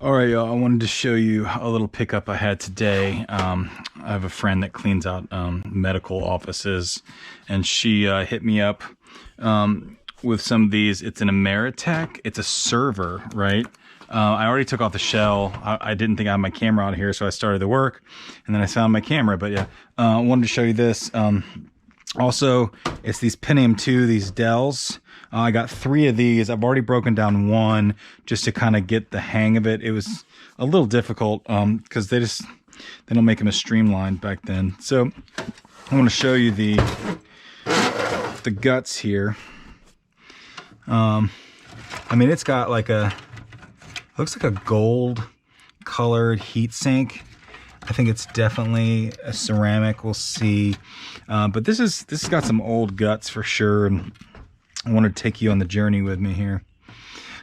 All right, y'all, I wanted to show you a little pickup I had today. I have a friend that cleans out medical offices, and she hit me up with some of these. It's an Ameritec. It's a server, right? I already took off the shell. I didn't think I had my camera out here, so I started the work, and then I found my camera. But yeah, I wanted to show you this. Also, it's these Pentium 2, these Dells. I got 3 of these. I've already broken down one just to kind of get the hang of it. It was a little difficult because they don't make them as streamlined back then. So I want to show you the guts here. I mean, it's got like looks like a gold colored heat sink. I think it's definitely a ceramic. We'll see. But this has got some old guts for sure. And I want to take you on the journey with me here.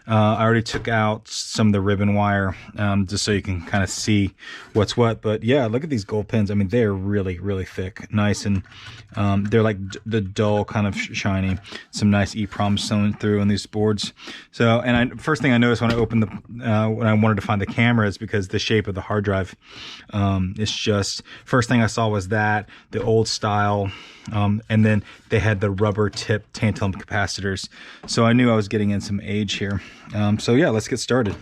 I already took out some of the ribbon wire just so you can kind of see what's what. But yeah, look at these gold pins. I mean, they're really, really thick, nice, and they're like the dull kind of shiny. Some nice EEPROM sewn through on these boards. So, and first thing I noticed when I opened when I wanted to find the camera is because the shape of the hard drive. It's just, first thing I saw was that the old style. And then they had the rubber tip tantalum capacitors. So I knew I was getting in some age here. So yeah, let's get started.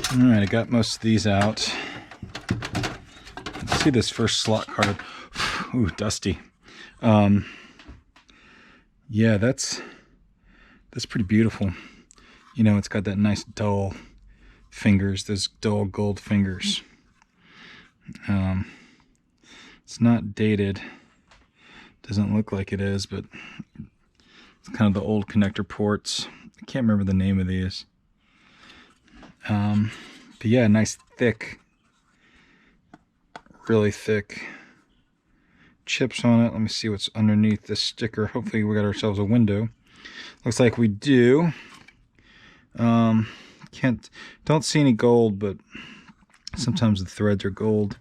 All right, I got most of these out. Let's see this first slot card. Ooh, dusty. Yeah, that's pretty beautiful. You know, it's got that nice dull fingers, those dull gold fingers. It's not dated. Doesn't look like it is, but it's kind of the old connector ports. I can't remember the name of these. But yeah, nice thick, really thick chips on it. Let me see what's underneath this sticker. Hopefully we got ourselves a window. Looks like we do. Don't see any gold, but sometimes the threads are gold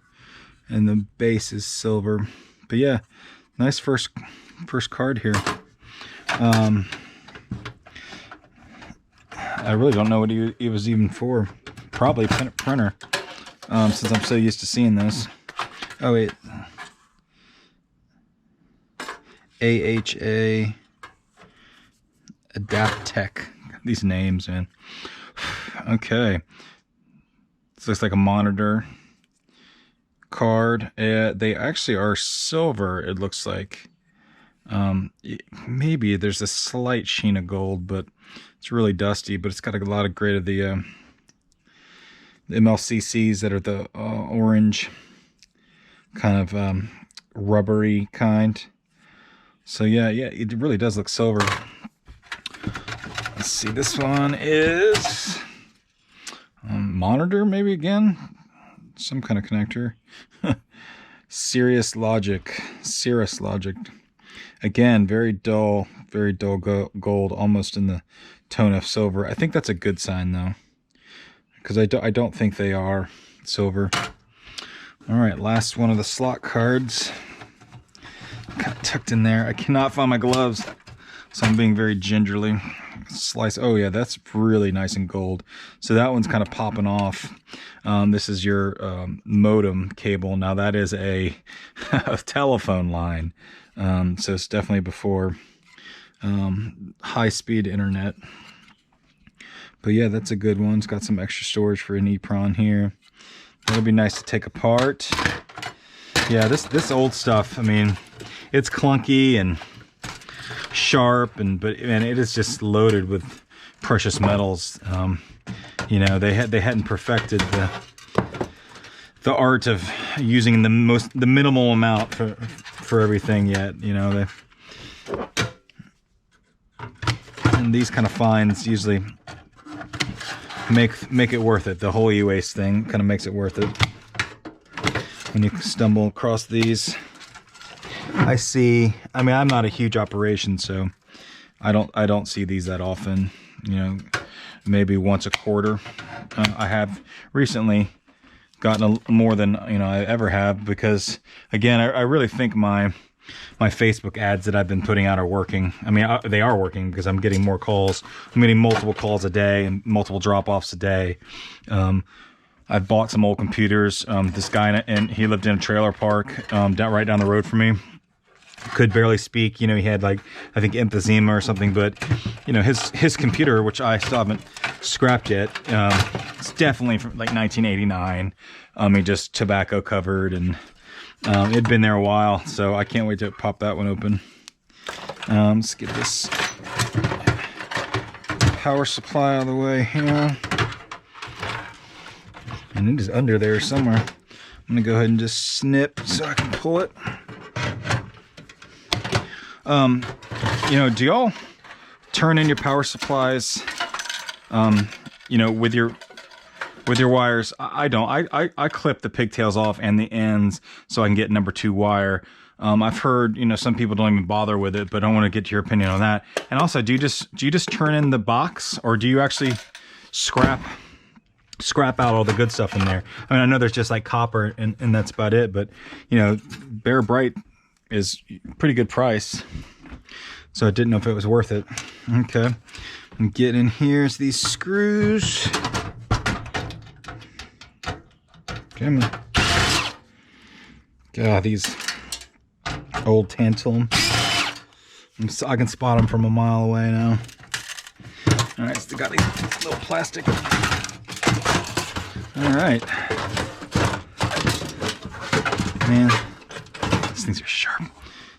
and the base is silver. But yeah, nice first card here. I really don't know what it was even for. Probably a printer, since I'm so used to seeing this. Oh wait, AHA Adaptec. These names, man. Okay, this looks like a monitor card. They actually are silver. It looks like. Maybe there's a slight sheen of gold, but it's really dusty. But it's got a lot of grit of the MLCCs that are the orange kind of rubbery kind. So yeah, it really does look silver. Let's see, this one is monitor, maybe again, some kind of connector. Cirrus Logic. Again, very dull gold, almost in the tone of silver. I think that's a good sign though, because I don't think they are silver. All right, last one of the slot cards. Kind of tucked in there. I cannot find my gloves, so I'm being very gingerly. Slice. Oh yeah, that's really nice and gold. So that one's kind of popping off. This is your modem cable. Now that is a telephone line. So it's definitely before high-speed internet. But yeah, that's a good one. It's got some extra storage for an EEPROM here. That'll be nice to take apart. Yeah, this old stuff, I mean, it's clunky and sharp, but it is just loaded with precious metals. You know, they hadn't perfected the art of using the minimal amount for everything yet. You know, and these kind of finds usually make it worth it. The whole eWaste thing kind of makes it worth it when you stumble across these. I see, I mean, I'm not a huge operation, so I don't see these that often, you know, maybe once a quarter. I have recently gotten more than, you know, I ever have, because again, I really think my Facebook ads that I've been putting out are working. I mean, they are working, because I'm getting more calls. I'm getting multiple calls a day and multiple drop-offs a day. I've bought some old computers. This guy, and he lived in a trailer park right down the road from me. Could barely speak, you know, he had like, I think emphysema or something, but you know, his computer, which I still haven't scrapped yet, it's definitely from like 1989. He just tobacco covered, and it'd been there a while, so I can't wait to pop that one open. Let's get this power supply out of the way here, and it is under there somewhere. I'm gonna go ahead and just snip so I can pull it. You know, do y'all turn in your power supplies, you know, with your wires? I don't. I clip the pigtails off and the ends so I can get number 2 wire. I've heard, you know, some people don't even bother with it, but I want to get your opinion on that. And also, do you just turn in the box, or do you actually scrap out all the good stuff in there? I mean, I know there's just like copper and that's about it, but you know, Bare Bright is pretty good price, so I didn't know if it was worth it. Okay, and get in here's these screws. Come on. God, these old tantalum. I can spot them from a mile away now. All right, still got these little plastic. All right, man. These things are sharp.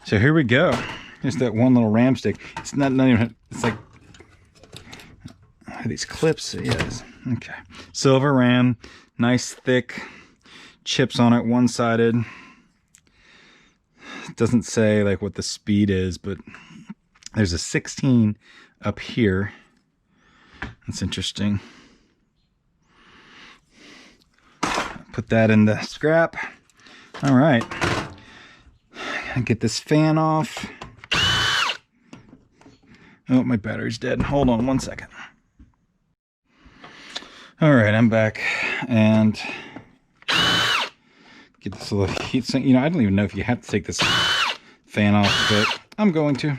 So here we go. Here's that one little ram stick. It's not even, it's like, these clips. Yes. Okay. Silver ram, nice thick chips on it, one-sided. It doesn't say like what the speed is, but there's a 16 up here. That's interesting. Put that in the scrap. All right. Get this fan off. Oh, my battery's dead. Hold on one second. All right, I'm back, and get this little heat sink. You know, I don't even know if you have to take this fan off, but I'm going to.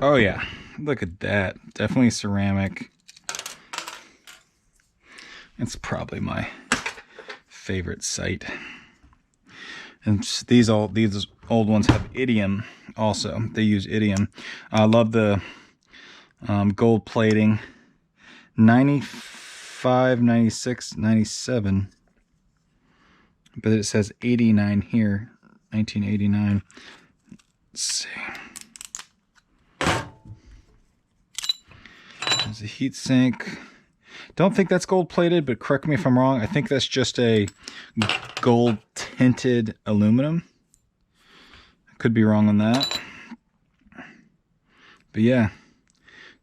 Oh yeah, look at that. Definitely ceramic. It's probably my favorite site. And these old ones have iridium also. They use iridium. I love the gold plating. 95, 96, 97. But it says 89 here. 1989. Let's see. There's a heat sink. Don't think that's gold plated, but correct me if I'm wrong. I think that's just a gold tinted aluminum. I could be wrong on that. But yeah,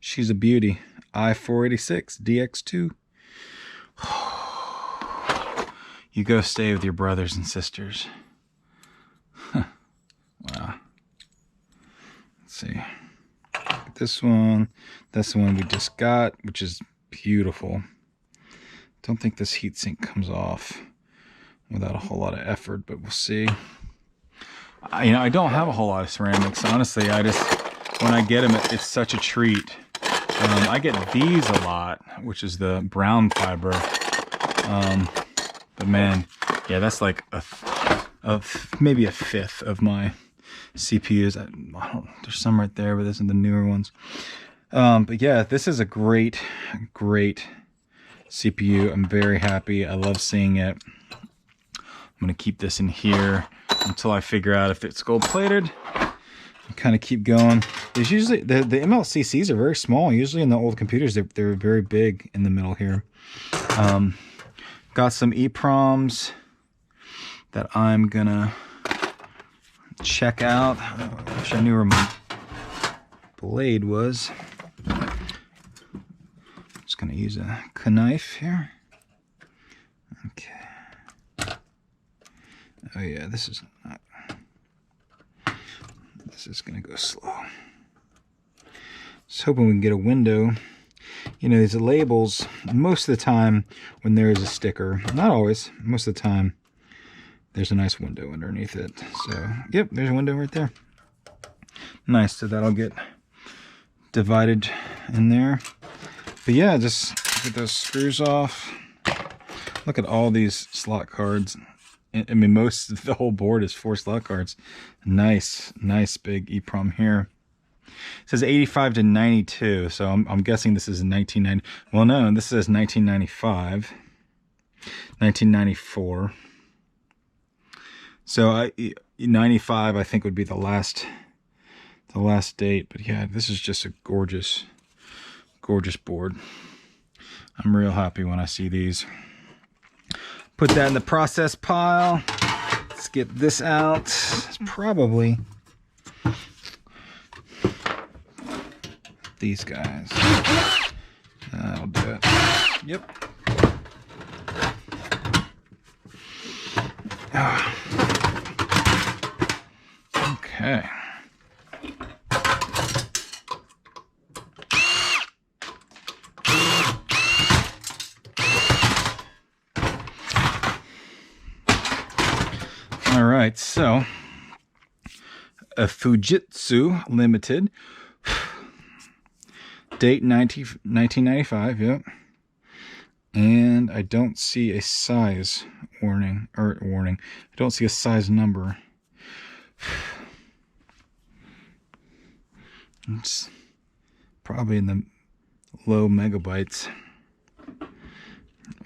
she's a beauty. I-486 DX2. You go stay with your brothers and sisters. Huh. Wow. Let's see. This one. That's the one we just got, which is beautiful. Don't think this heatsink comes off without a whole lot of effort, but we'll see. You know, I don't have a whole lot of ceramics, honestly. I just, when I get them, it's such a treat. I get these a lot, which is the brown fiber. But man, yeah, that's like maybe a fifth of my CPUs. I don't, there's some right there, but those are the newer ones. But yeah, this is a great CPU. I'm very happy. I love seeing it. I'm going to keep this in here until I figure out if it's gold plated. Kind of keep going. There's usually the MLCCs are very small. Usually in the old computers, they're very big in the middle here. Got some EPROMs that I'm gonna check out. I wish I knew where my blade was. Just gonna use a knife here. Okay. Oh yeah, this is not. This is gonna go slow. Just hoping we can get a window. You know, these labels, most of the time when there is a sticker, not always, most of the time, there's a nice window underneath it. So, yep, there's a window right there. Nice, so that'll get divided in there. But yeah, just get those screws off. Look at all these slot cards. I mean, most of the whole board is 4 slot cards. Nice big EEPROM here. It says 85 to 92, so I'm guessing this is 1990. Well, no, this says 1995, 1994. So 95, I think, would be the last date. But yeah, this is just a gorgeous board. I'm real happy when I see these. Put that in the process pile. Let's get this out. It's probably these guys. That'll do it. Yep. Okay. All right, so a Fujitsu Limited. Date 1995, yep. And I don't see a size warning. I don't see a size number. It's probably in the low megabytes.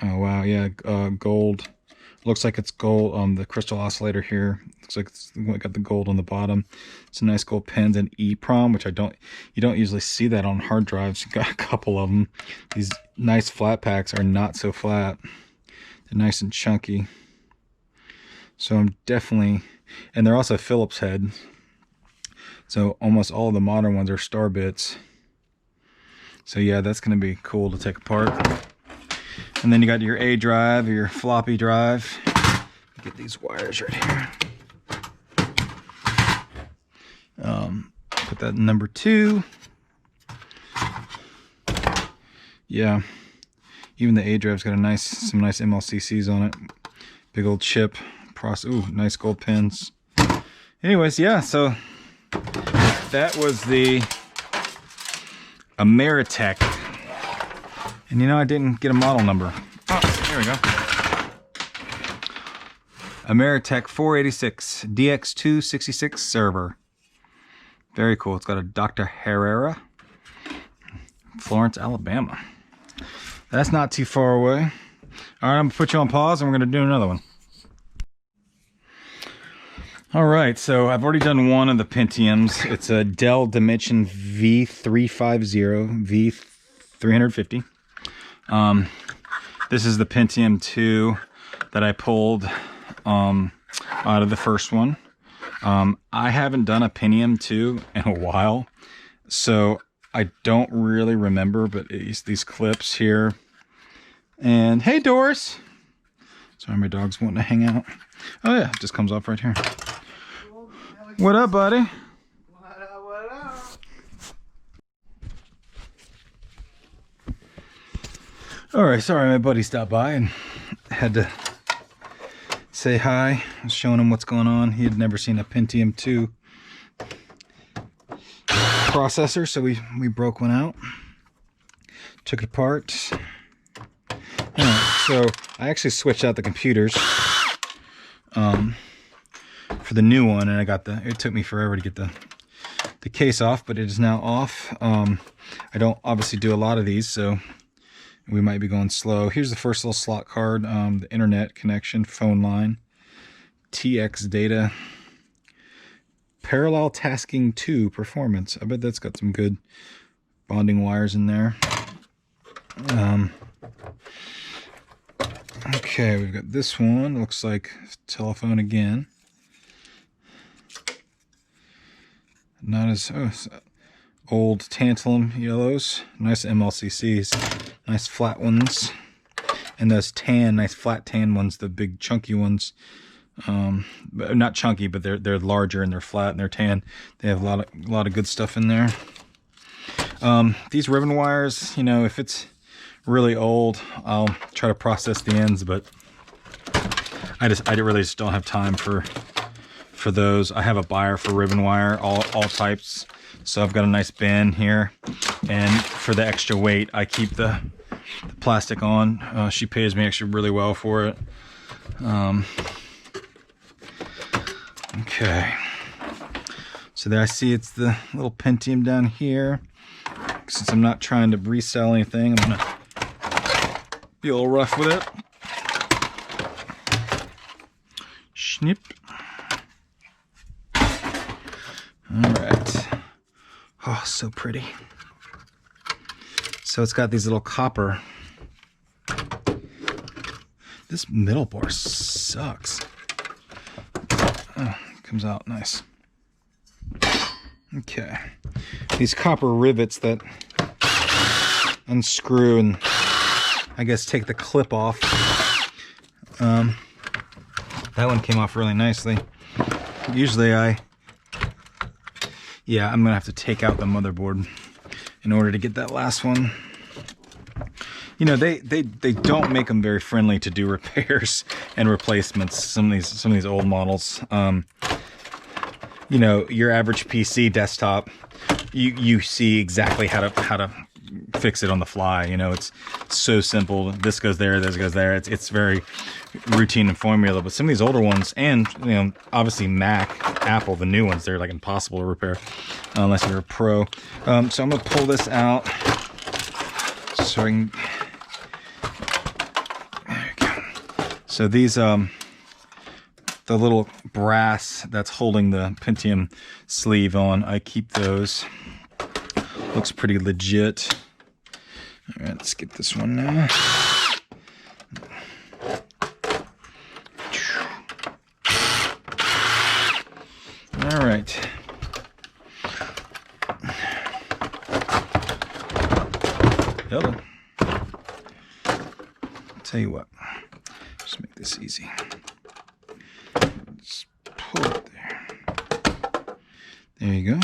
Oh wow, yeah, gold. Looks like it's gold on the crystal oscillator here. Looks like it's got the gold on the bottom. Some nice gold pins and EEPROM, which you don't usually see that on hard drives. Got a couple of them. These nice flat packs are not so flat. They're nice and chunky. So I'm definitely, and they're also Phillips head. So almost all of the modern ones are star bits. So yeah, that's going to be cool to take apart. And then you got your A drive, or your floppy drive. Get these wires right here. Put that in number 2. Yeah, even the A drive's got some nice MLCCs on it. Big old chip. Ooh, nice gold pins. Anyways, yeah, so that was the Ameritec. And you know, I didn't get a model number. Oh, here we go. Ameritec 486 DX266 server. Very cool. It's got a Dr. Herrera, Florence, Alabama. That's not too far away. All right, I'm gonna put you on pause and we're gonna do another one. All right, so I've already done one of the Pentiums. It's a Dell Dimension V350, V350. This is the Pentium 2 that I pulled out of the first one. I haven't done a Pentium 2 in a while, so I don't really remember, but it's these clips here. And hey, Doris. Sorry, my dog's wanting to hang out. Oh yeah, it just comes off right here. What up, buddy? What up? All right, sorry, my buddy stopped by and had to say hi. I was showing him what's going on. He had never seen a Pentium 2 processor, so we broke one out, took it apart. Anyway, so I actually switched out the computers for the new one, and I got it took me forever to get the case off, but it is now off. I don't obviously do a lot of these, so we might be going slow. Here's the first little slot card, the internet connection, phone line, TX data, parallel tasking 2 performance. I bet that's got some good bonding wires in there. Okay, we've got this one. Looks like telephone again. Not as old tantalum yellows. Nice MLCCs. Nice flat ones. And those nice flat tan ones, the big chunky ones, Not chunky, but they're larger and they're flat and they're tan. They have a lot of good stuff in there. These ribbon wires, you know, if it's really old, I'll try to process the ends, but I really just don't have time for those. I have a buyer for ribbon wire, all types. So I've got a nice bin here, and for the extra weight, I keep the plastic on. She pays me actually really well for it. Okay. So there I see it's the little Pentium down here. Since I'm not trying to resell anything, I'm gonna be a little rough with it. Snip. Alright. Oh, so pretty. So it's got these little copper. This middle bar sucks. Oh, comes out nice. Okay. These copper rivets that unscrew and I guess take the clip off. That one came off really nicely. Usually I'm gonna have to take out the motherboard in order to get that last one. You know, they don't make them very friendly to do repairs and replacements. Some of these old models. You know, your average PC desktop, you see exactly how to fix it on the fly. You know, it's so simple. This goes there, this goes there. It's very routine and formula. But some of these older ones, and you know, obviously Mac, Apple, the new ones, they're like impossible to repair unless you're a pro. So I'm gonna pull this out so I can. There you go. So these the little brass that's holding the Pentium sleeve on, I keep those. Looks pretty legit. All right, let's get this one now. All right. Hello. Tell you what, just make this easy. Just pull it there. There you go.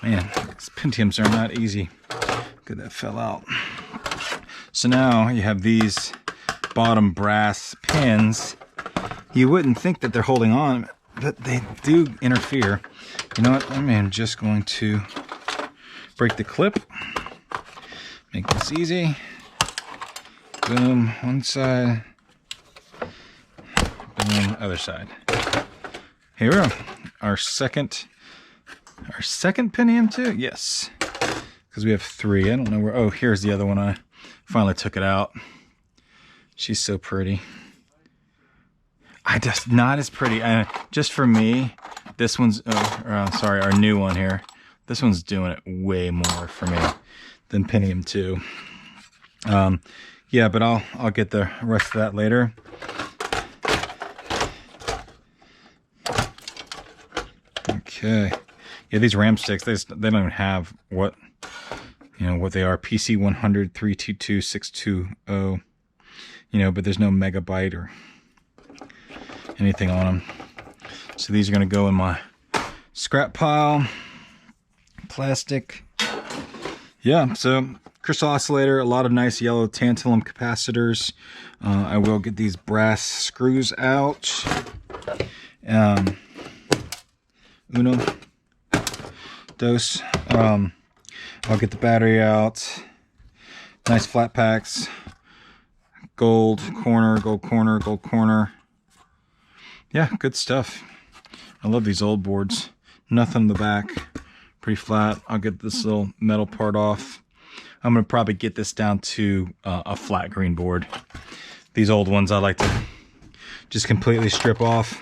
Man, these Pentiums are not easy. Good, that fell out. So now you have these bottom brass pins. You wouldn't think that they're holding on, but they do interfere. You know what? I'm just going to break the clip. Make this easy. Boom, one side. Boom, other side. Here we go. Our second Pentium too? Yes. Because we have 3. I don't know where. Oh, here's the other one. I finally took it out. She's so pretty. Not as pretty. Just for me, this one's, sorry, our new one here. This one's doing it way more for me than Pentium 2. Yeah, but I'll get the rest of that later. Okay. Yeah, these RAM sticks, they don't even have what they are. PC 100 322 620. You know, but there's no megabyte or anything on them. So these are going to go in my scrap pile. Plastic. Yeah, so crystal oscillator, a lot of nice yellow tantalum capacitors. I will get these brass screws out. Uno. Dos. I'll get the battery out. Nice flat packs. Gold corner, gold corner, gold corner. Yeah, good stuff. I love these old boards. Nothing in the back. Pretty flat. I'll get this little metal part off. I'm going to probably get this down to a flat green board. These old ones I like to just completely strip off.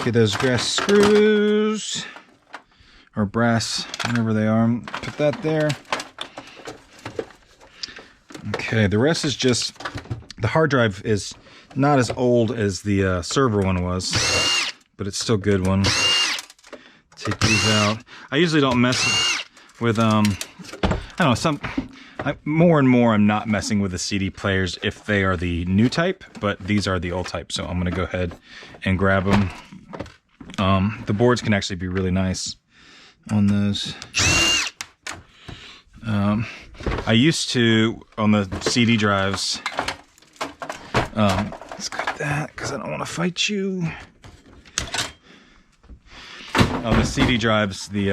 Get those brass screws. Or brass, whatever they are. Put that there. Okay, the rest is just, the hard drive is not as old as the server one was, but it's still a good one. Take these out. I usually don't mess with I don't know, more and more I'm not messing with the CD players if they are the new type, but these are the old type, so I'm gonna go ahead and grab them. The boards can actually be really nice on those. I used to, on the CD drives, let's cut that because I don't want to fight you. On the CD drives, the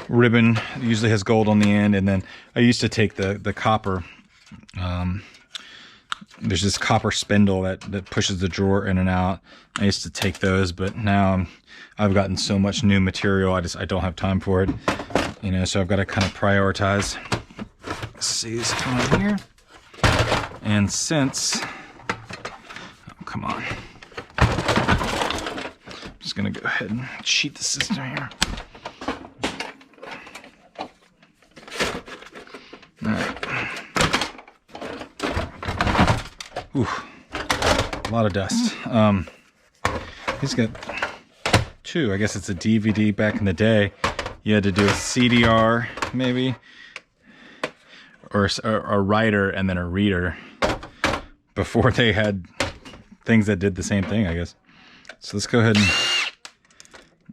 ribbon usually has gold on the end, and then I used to take the copper. There's this copper spindle that pushes the drawer in and out. I used to take those, but now I've gotten so much new material, I don't have time for it. You know, so I've got to kind of prioritize. Let's see this come in here. And since, oh, come on. I'm just gonna go ahead and cheat the system here. All right. Ooh, a lot of dust. He's got two. I guess it's a DVD. Back in the day, you had to do a CDR maybe, or a writer and then a reader before they had things that did the same thing, I guess. So let's go ahead and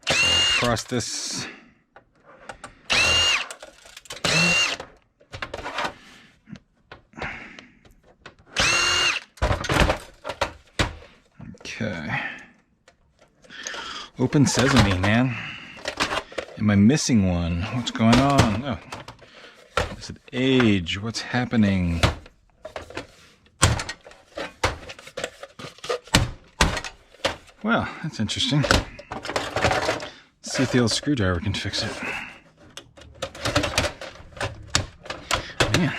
cross this. Okay. Open sesame, man. Am I missing one? What's going on? Oh. Is it age? What's happening? Well, that's interesting. Let's see if the old screwdriver can fix it. Man,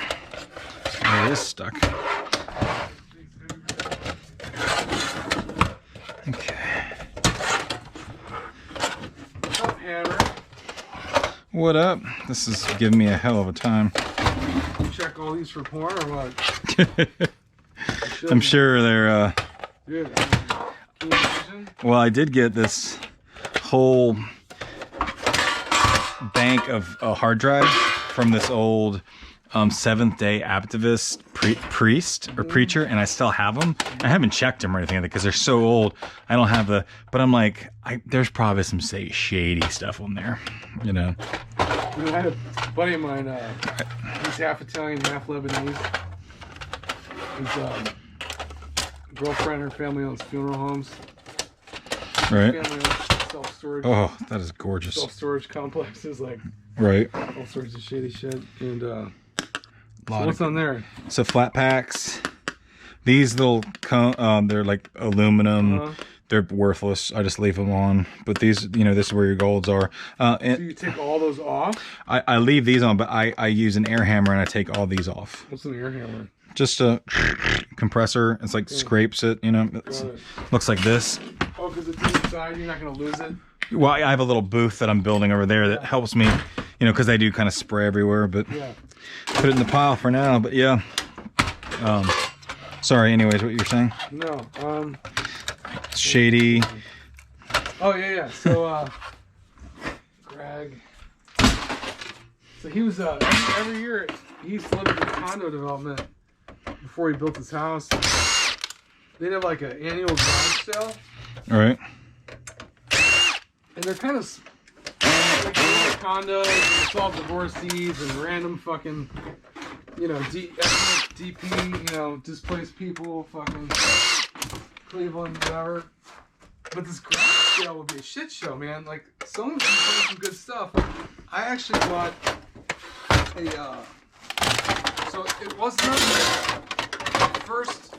it is stuck. Okay. What's up, Hammer? What up? This is giving me a hell of a time. You check all these for porn or what? I'm sure they're, Dude, can you imagine? well, I did get this whole bank of hard drives from this old Seventh-day Adventist priest or preacher, and I still have them. I haven't checked them or anything because they're so old. I don't have the, but I'm like, there's probably some shady stuff on there, you know. You know, I had a buddy of mine, he's half Italian, half Lebanese. His girlfriend, her family owns funeral homes. Right. Family owns self-storage. Oh, that is gorgeous. Self-storage complexes, like Right. all sorts of shady shit. And so Lot what's of- on there? So flat packs. These little, they're like aluminum. They're worthless. I just leave them on. But these, you know, this is where your golds are. So you take all those off? I leave these on, but I use an air hammer and I take all these off. What's an air hammer? Just a compressor. It's like scrapes it, you know. Looks like this. Oh, because it's inside, you're not going to lose it? Well, I have a little booth that I'm building over there that helps me, you know, because they do kind of spray everywhere. But Yeah. put it in the pile for now. But yeah. Sorry. Anyways, what you were saying? No. Shady. Oh, yeah. So, Greg. So he was, every year, he used to live in the condo development before he built his house. They'd have like an annual garage sale. All right. And they're kind of like condos, and solve divorcees and random fucking, you know, DP, you know, displaced people, fucking Cleveland, whatever. But this garage sale would be a shit show, man. Like, someone's doing some good stuff. I actually bought a, so it wasn't the first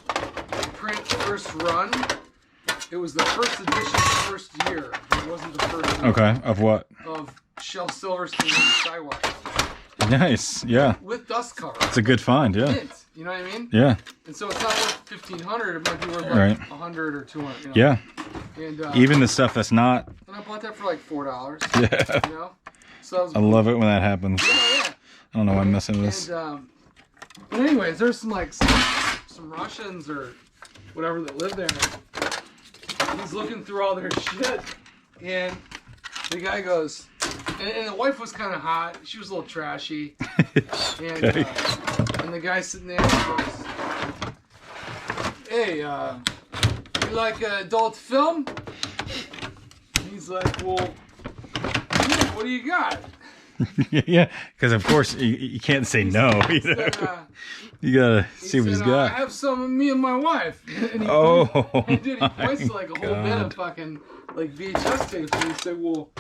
print, first run. It was the first edition, first year. It wasn't the first year. Okay. Of what? Of Shel Silverstein and Skywire. Nice. Yeah. With dust cover. It's a good find. Yeah. Mint, you know what I mean? Yeah. And so it's not worth $1,500. It might be worth like Right. $100 or $200. You know? Yeah. And Even the stuff that's not. and I bought that for like $4. Yeah. You know. So that was I love it when that happens. yeah. I don't know why I'm messing with this. And but anyways, there's some like some Russians or whatever that live there. he's looking through all their shit, and the guy goes, and the wife was kind of hot. She was a little trashy, and the guy sitting there goes, "Hey, you like adult film?" He's like, "Well, yeah, what do you got?" Yeah, because of course you can't say no. You know? You gotta see what he's got. I have some of me and my wife. And he points to like a whole bit of fucking like VHS tapes, and he said, "Well,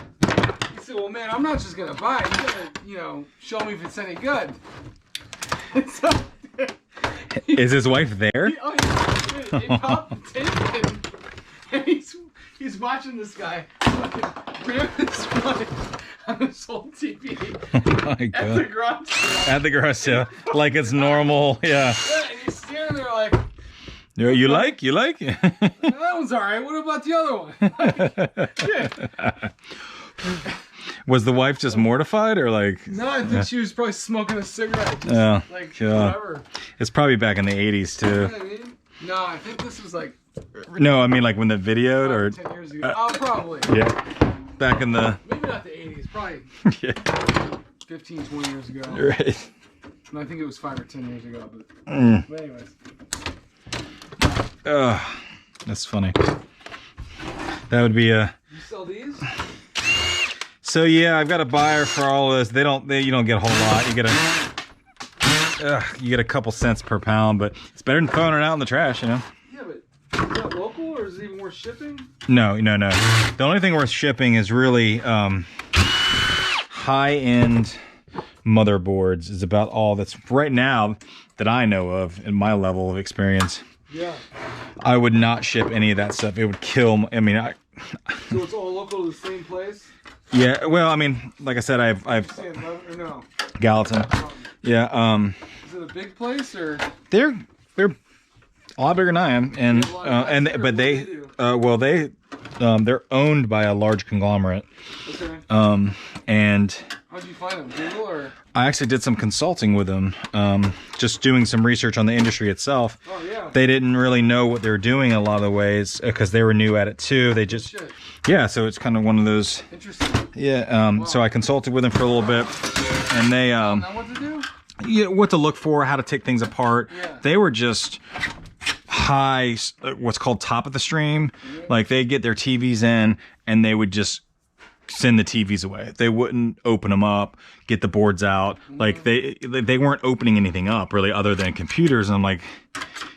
man, I'm not just gonna buy it. You gotta, you know, show me if it's any good." So, is his wife there? He popped the tape and he's watching this guy fucking ram his wife on this whole TV. Oh my God. At the garage sale. At the garage sale, like it's normal. Yeah. Yeah, and he's standing there like, You like? that one's all right. What about the other one? Was the wife just mortified, or like? No, I think she was probably smoking a cigarette. Just, like whatever. It's probably back in the 80s too. You know what I mean? No, I think this was like. No, I mean like when they videoed, or 10 years ago. Oh, probably. Yeah. Back in the. Maybe not the 80s. Probably. Yeah. 15, 20 years ago. Right. And I think it was 5 or 10 years ago. But anyways. That's funny. That would be a. You sell these? So yeah, I've got a buyer for all of this. You don't get a whole lot. You get a couple cents per pound, but it's better than throwing it out in the trash, you know. Yeah, but is that local, or is it even worth shipping? No. The only thing worth shipping is really high-end motherboards. Is about all that's right now that I know of in my level of experience. Yeah. I would not ship any of that stuff. It would kill. So it's all local to the same place? Yeah. Well, I mean, like I said, I've No. Gallatin. Yeah. Is it a big place, or? They're a lot bigger than I am, but they're owned by a large conglomerate. Okay. And how'd you find them? Google, or? I actually did some consulting with them, just doing some research on the industry itself. Oh yeah. They didn't really know what they were doing in a lot of the ways because they were new at it too. They just, yeah. So it's kind of one of those. Interesting. Yeah. Wow. So I consulted with them for a little bit, and they now what to do? Yeah, what to look for, how to take things apart. Yeah. They were just high, what's called top of the stream. Yeah. Like they get their TVs in and they would just send the TVs away. They wouldn't open them up, get the boards out. Like they weren't opening anything up really other than computers. And I'm like,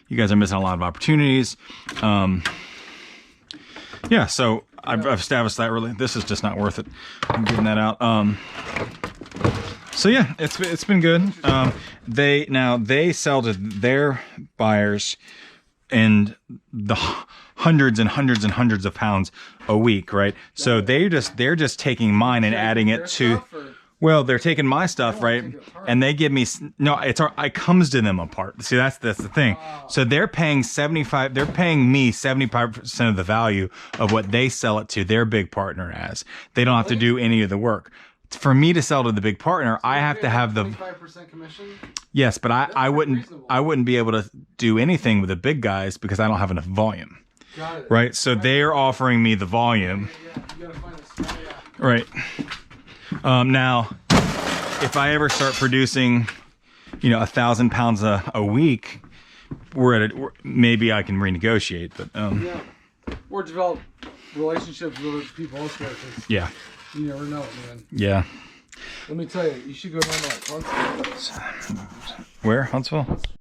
you guys are missing a lot of opportunities. Yeah, so I've established that really, this is just not worth it. I'm getting that out. So yeah, it's been good. They sell to their buyers in the hundreds and hundreds and hundreds of pounds a week, right? So they're just taking mine and adding it to. Well, they're taking my stuff, right? And they give me it comes to them apart. See, that's the thing. So they're paying me 75% of the value of what they sell it to their big partner as. They don't have to do any of the work. For me to sell to the big partner, I have to have the 25% commission. Yes, but I wouldn't be able to do anything with the big guys because I don't have enough volume. Got it. Right? So they're offering me the volume. Yeah, you gotta find a small, Right. Now, if I ever start producing, 1,000 pounds a week, maybe I can renegotiate. But yeah, or develop relationships with other people elsewhere. Yeah. You never know, man. Yeah. Let me tell you, you should go down to like Huntsville. Where? Huntsville?